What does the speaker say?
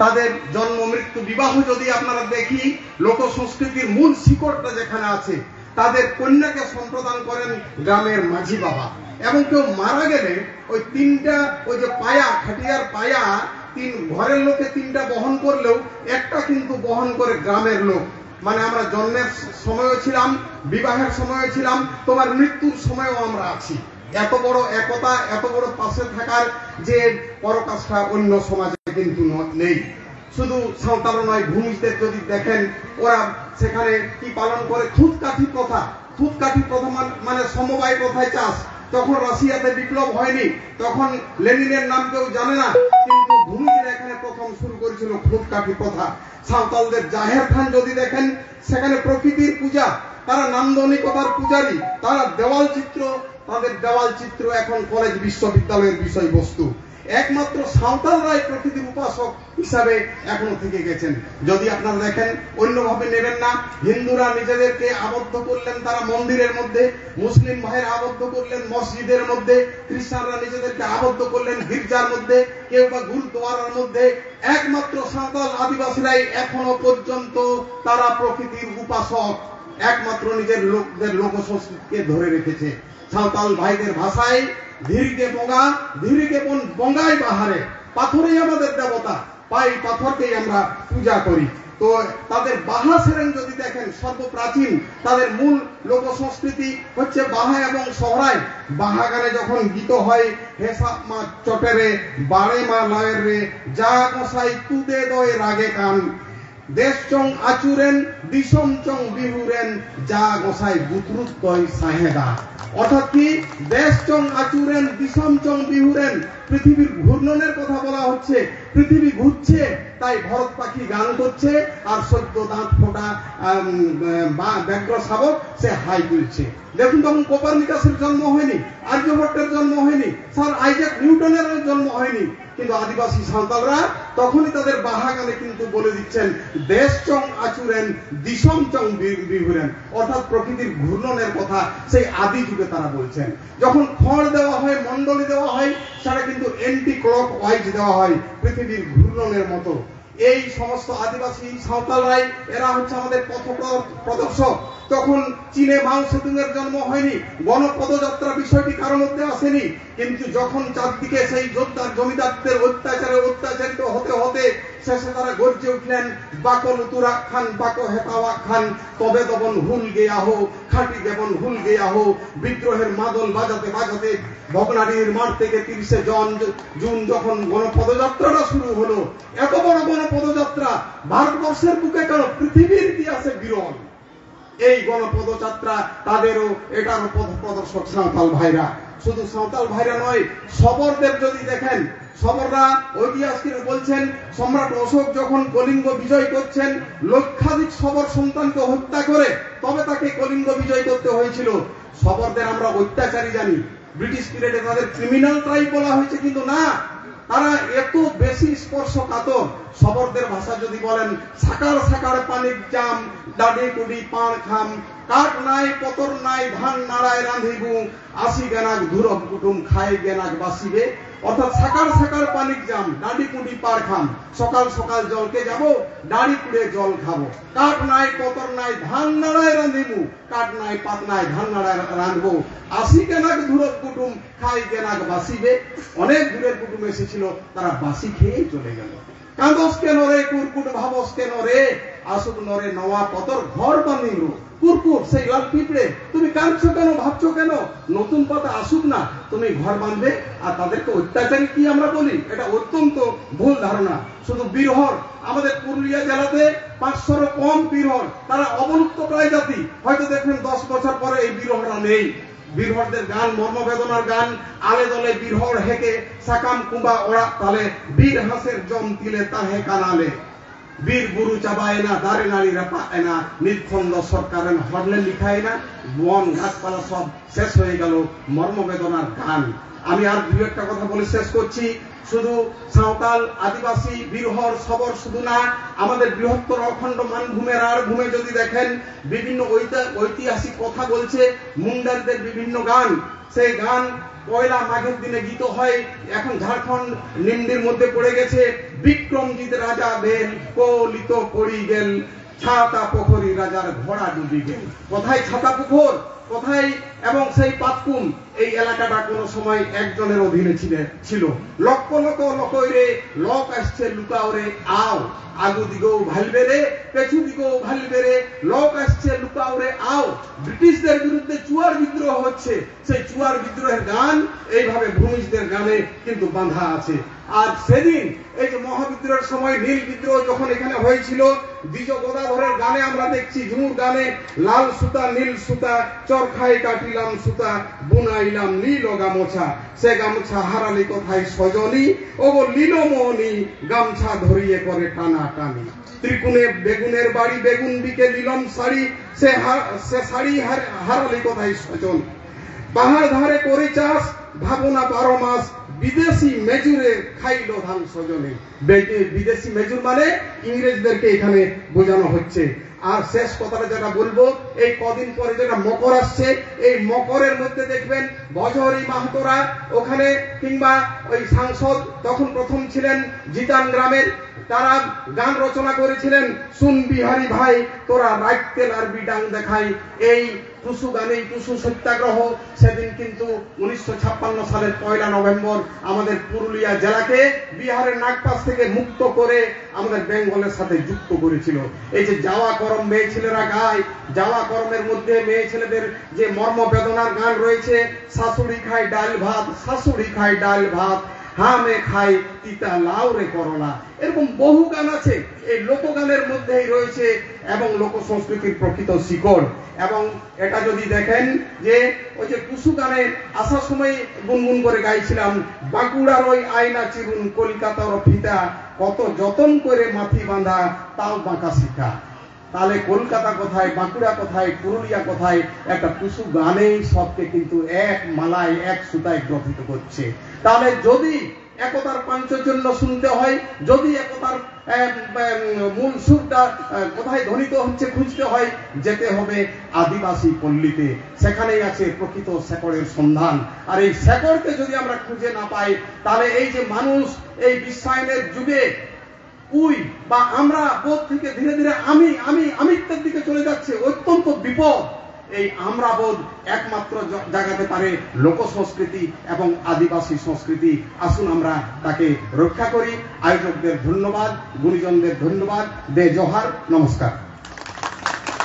তাদের জন্ম মৃত্যু বিবাহ যদি আপনারা দেখি, লোক সংস্কৃতির মূল শিকড়টা যেখানে আছে, তাদের কন্যাকে সম্প্রদান করেন গ্রামের মাঝি বাবা। এবং কেউ মারা গেলে ওই তিনটা, ওই যে পায়া, খাটিয়ার পায়া, ঘরের লোকে তিনটা বহন করলেও একটা কিন্তু বহন করে গ্রামের লোক। মানে আমরা জন্মের সময়ও ছিলাম, বিবাহের সময়ও ছিলাম, তোমার মৃত্যুর সময়ও আমরা আছি। এত বড় একতা, এত বড় পাশে থাকার যে পরকাষ্ঠা অন্য সমাজে কিন্তু নেই। শুধু সাঁওতাল নয়, ভূমিদের যদি দেখেন, ওরা সেখানে কি পালন করে, খুদকাঠি প্রথা। খুদকাঠি প্রথা মানে সমবায় প্রথায় চাষ। তখন রাশিয়াতে বিপ্লব হয়নি, তখন লেনিনের নাম কেউ জানে না, কিন্তু ভূমিদের এখানে প্রথম শুরু করেছিল খুদকাঠি প্রথা। সাঁওতালদের জাহের থান যদি দেখেন, সেখানে প্রকৃতির পূজা, তারা নান্দনিকতার পূজারী, তারা দেওয়াল চিত্র, তাদের দেওয়াল চিত্র এখন কলেজ বিশ্ববিদ্যালয়ের বিষয়বস্তু। একমাত্র সাঁওতালরাই প্রকৃতির উপাসক হিসাবে এখনো থেকে গেছেন। যদি আপনারা দেখেন, অন্যভাবে নেবেন না। হিন্দুরা নিজেদেরকে আবদ্ধ করলেন তারা মন্দিরের মধ্যে, মুসলিম ভাইয়েরা আবদ্ধ করলেন মসজিদের মধ্যে, খ্রিস্টানরা নিজেদেরকে আবদ্ধ করলেন গির্জার মধ্যে, কেউ বা গুরুদ্বারার মধ্যে। একমাত্র সাঁওতাল আদিবাসীরাই এখনো পর্যন্ত তারা প্রকৃতির উপাসক, একমাত্র নিজের লোকদের লোক সংস্কৃতিকে ধরে রেখেছে। সাঁওতাল ভাইদের ভাষায় ধীরিকে বঙ্গা, ধীরিকে বঙ্গাই বাহারে, পাথরেই আমাদের দেবতা, পাই পাথরকেই আমরা পূজা করি। তো তাদের বাহা সেরেন যদি দেখেন, সর্বপ্রাচীন তাদের মূল লোক সংস্কৃতি হচ্ছে বাহা এবং সহরাই। বাহা গানে যখন গীত হয়, হেসা মা চটেরে বাড়ে মা লয়ের রে, যা গোসাই তুদে দয় রাগে কান, দেশ চং আচুরেন দিশম চং বিহুরেন, যা গোসাই বুতরুত কয় সাহেদা। অর্থাৎ কি, দেশ চং আচুরেন দিশম চং বিহুরেন, পৃথিবীর ঘূর্ণনের কথা বলা হচ্ছে। পৃথিবী ঘুরছে, তাই ভরত পাখি গান করছে, আর সদ্য দাঁত ফোটা ব্যগ্র শাবক সে হাই তুলছে। দেখুন, তখন কোপারনিকাসের জন্ম হয়নি, আর্যভট্টের জন্ম হয়নি, স্যার আইজাক নিউটনের জন্ম হয়নি, কিন্তু আদিবাসী সাঁওতালরা তখনই তাদের বাহা গানে কিন্তু বলে দিচ্ছেন, দেশ চং আচুরেন দিশম চং বিহুরেন, অর্থাৎ প্রকৃতির ঘূর্ণনের কথা সেই আদি যুগে তারা বলছেন। যখন খড় দেওয়া হয়, মন্ডলী দেওয়া হয়, সেটা কিন্তু এন্টি ক্লক ওয়াইজ দেওয়া হয়, পৃথিবীর ঘূর্ণনের মতো। এই সমস্ত আদিবাসী সাঁওতালরাই এরা হচ্ছে আমাদের পথ প্রদর্শক। তখন চীনে মাও সেতুংয়ের জন্ম হয়নি, গণপদযাত্রা বিষয়টি কারোর মধ্যে আসেনি, কিন্তু যখন চারদিকে সেই যোদ্ধার জমিদারদের অত্যাচারে অত্যাচারিত হতে হতে শেষে তারা গর্জে উঠলেন, বাকল উতুরা খান বাকো হেতাওয়া খান, তবে তবন হুল গেয়া হো, খাঁটি দেবন হুল গেয়া হো। বিদ্রোহের মাদল বাজাতে বাজাতে ভগনাডির মাঠ থেকে 30শে জুন যখন গণপদযাত্রাটা শুরু হলো, এত বড় গণপদযাত্রা ভারতবর্ষের বুকে কেন, পৃথিবীর ইতিহাসে বিরল। এই গণপদযাত্রা তাদেরও, এটারও পথ প্রদর্শক সাঁওতাল ভাইরা। শুধু সাঁওতাল ভাইরা নয়, শবরদের যদি দেখেন, শবররা ঐতিহাসিকরা বলছেন, সম্রাট অশোক যখন কলিঙ্গ বিজয় করছেন, লক্ষাধিক শবর সন্তানকে হত্যা করে তবে তাকে কলিঙ্গ বিজয় করতে হয়েছিল। শবরদের আমরা অত্যাচারী জানি, ব্রিটিশ পিরিয়ডে তাদের ক্রিমিনাল ট্রাইব বলা হয়েছে, কিন্তু না, তারা এত বেশি স্পর্শকাতর। শবরদের ভাষা যদি বলেন, সাকার সাকার পানির জাম, ডাডি কুডি পাড় খাম, কাঠ নাই পতর নাই ধান নাড়ায় রাঁধিবু, আসি গেনাক ধুরব কুটুম খায় গেনাক বাসিবে। অর্থাৎ সাকার সাকার পানির জাম, ডাডি কুডি পাড় খাম, সকাল সকাল জলকে যাব, ডাড়ি কুড়ে জল খাবো। কাঠ নাই পতর নাই ধান নাড়ায় রাঁধিবু, কাঠ নাই পাত নাই ধান নাড়ায় রাঁধবো, আসি গেনাক ধুরব কুটুম খাই গেনাক বাসিবে। অনেক দূরের কুটুম এসেছিল, তারা বাসি খেয়েই চলে গেল। কাঁদস কেন রে কুরকুট ভাবস কেন রে, আসুক নরে নওয়া পতর ঘর বানিল। কুরকুট সেই লাল পিঁপড়ে, তুমি কাঁদছো কেন, ভাবছো কেন, নতুন পাতা আসুক না, তুমি ঘর বাঁধবে। আর তাদেরকে অত্যাচারী কি আমরা বলি, এটা অত্যন্ত ভুল ধারণা। শুধু বীরহর, আমাদের পুরুলিয়া জেলাতে 500-ও কম বীরহর, তারা অবলুপ্ত প্রায় জাতি। হয়তো দেখবেন 10 বছর পরে এই বীরহরা নেই। বীরহরদের গান মর্মবেদনার গান, আলে দলে বীরহর হেকে, সাকাম কুম্বা ওরা তালে, বীর হাসের জম তিলে তাহে কানালে, বীর গুরু চাবায় না দাঁড়ে নারী রাপায় না, নির্খন্দ সরকারের হরলে লিখায় না, বন গাছপালা সব শেষ হয়ে গেল, মর্মবেদনার গান। আমি আর দু একটা কথা বলে শেষ করছি। শুধু সাঁওতাল, আদিবাসী, বীরহর, সবর শুধু না, আমাদের বৃহত্তর অখণ্ড মানভূমের আর ভূমে যদি দেখেন বিভিন্ন ঐতিহাসিক কথা বলছে, মুন্ডারদের বিভিন্ন গান, সেই গান পয়লা মাঘের দিনে গীত হয়। এখন ঝাড়খণ্ড নিম্নের মধ্যে পড়ে গেছে, বিক্রমজিৎ রাজা বেল কলিত করি গেল, ছাতা পোখরি রাজার ঘোড়া ডুবি গেল। কোথায় ছাতা পুকুর, কোথায় এবং সেই পাতকুম, এই এলাকাটা কোন সময় একজনের অধীনে ছিল। লক্ষ লক্ষ লকইরে লোক আসছে লুকাওরে আও, আগু দিকেও ভালবে রে, পেছু দিকেও ভালবে রে, লোক আসছে লুকাওরে আও। ব্রিটিশদের বিরুদ্ধে চুয়ার বিদ্রোহ হচ্ছে, সেই চুয়ার বিদ্রোহের গান এইভাবে ভূমিজদের গানে কিন্তু বাঁধা আছে। আর সেদিন এই যে মহাবিদ্রোহের সময় নীল বিদ্রোহ যখন এখানে হয়েছিল, দ্বিজ গদাধরের গানে আমরা দেখছি, ঝুমুর গানে, লাল সুতা নীল সুতা চরখায় কাটিলাম সুতা, বুনাইলাম নীল গামছা, সে গামছা হারালি কোথায় সজনী, ও গো লীলমণি গামছা ধরিয়ে করে টানা টানি। ত্রিকুণে বেগুনের বাড়ি, বেগুন বিকে লীলম শাড়ি, সে শাড়ি হারালি কোথায় সজন। পাহাড় ধারে করে চাষ, ভাবনা 12 মাস, বিদেশি মেজুরে খাইলো ধান সজনে। বিদেশি মেজুর মানে ইংরেজদেরকে এখানে বোঝানো হচ্ছে। আর শেষ কথাটা যেটা বলবো, এই কদিন পরে যেটা মকর আসছে, এই মকরের মধ্যে দেখবেন ভজহরি মাহাতোরা ওখানে, কিংবা ওই সাংসদ তখন প্রথম ছিলেন জিতান গ্রামের, তারা গান রচনা করেছিলেন, শুন বিহারি ভাই তোরা রাইতেল আর বিডাং দেখাই। এই টুসু গানে, টুসু সত্যাগ্রহ সেদিন কিন্তু 1956 সালের 1 নভেম্বর আমাদের পুরুলিয়া জেলাকে বিহারের নাগপাস থেকে মুক্ত করে আমাদের বেঙ্গলের সাথে যুক্ত করেছিল। এই যে যাওয়া করম মেয়ে ছেলেরা গায়, যাওয়া করমের মধ্যে মেয়ে ছেলেদের যে মর্ম বেদনার গান রয়েছে, শাশুড়ি খায় ডাল ভাত, শাশুড়ি খায় ডাল ভাত, হামে খাই তিতা লাউ রে করলা, এরকম বহু গান আছে এই লোকগানের মধ্যেই রয়েছে এবং লোক সংস্কৃতির প্রকৃত শিকড়। এবং এটা যদি দেখেন যে ওই যে টুসু গানে আসার সময় গুনগুন করে গাইছিলাম, বাঁকুড়ার ওই আয়না চিরুন, কলকাতার ফিতা, কত যতন করে মাথি বাঁধা তাও বাঁকা শিখা। তাহলে কলকাতা কোথায়, বাঁকুড়া কোথায়, পুরুলিয়া কোথায়, একটা টুসু গানেই সবকে কিন্তু এক মালায় এক সুতায় গ্রথিত করছে। তাহলে যদি একতার পাঞ্চজন্য শুনতে হয়, যদি একতার মূল সুরটা কোথায় ধ্বনিত হচ্ছে খুঁজতে হয়, যেতে হবে আদিবাসী পল্লীতে, সেখানেই আছে প্রকৃত শেকড়ের সন্ধান। আর এই শেকড়কে যদি আমরা খুঁজে না পাই, তাহলে এই যে মানুষ এই বিশ্বায়নের যুগে উই বা আমরা বোধ থেকে ধীরে ধীরে আমিত্বের দিকে চলে যাচ্ছে, অত্যন্ত বিপদ। এই আমরা বোধ একমাত্র জাগাতে পারে লোক সংস্কৃতি এবং আদিবাসী সংস্কৃতি। আসুন আমরা তাকে রক্ষা করি। আয়োজকদের ধন্যবাদ, গুণীজনদের ধন্যবাদ, দে জোহার, নমস্কার।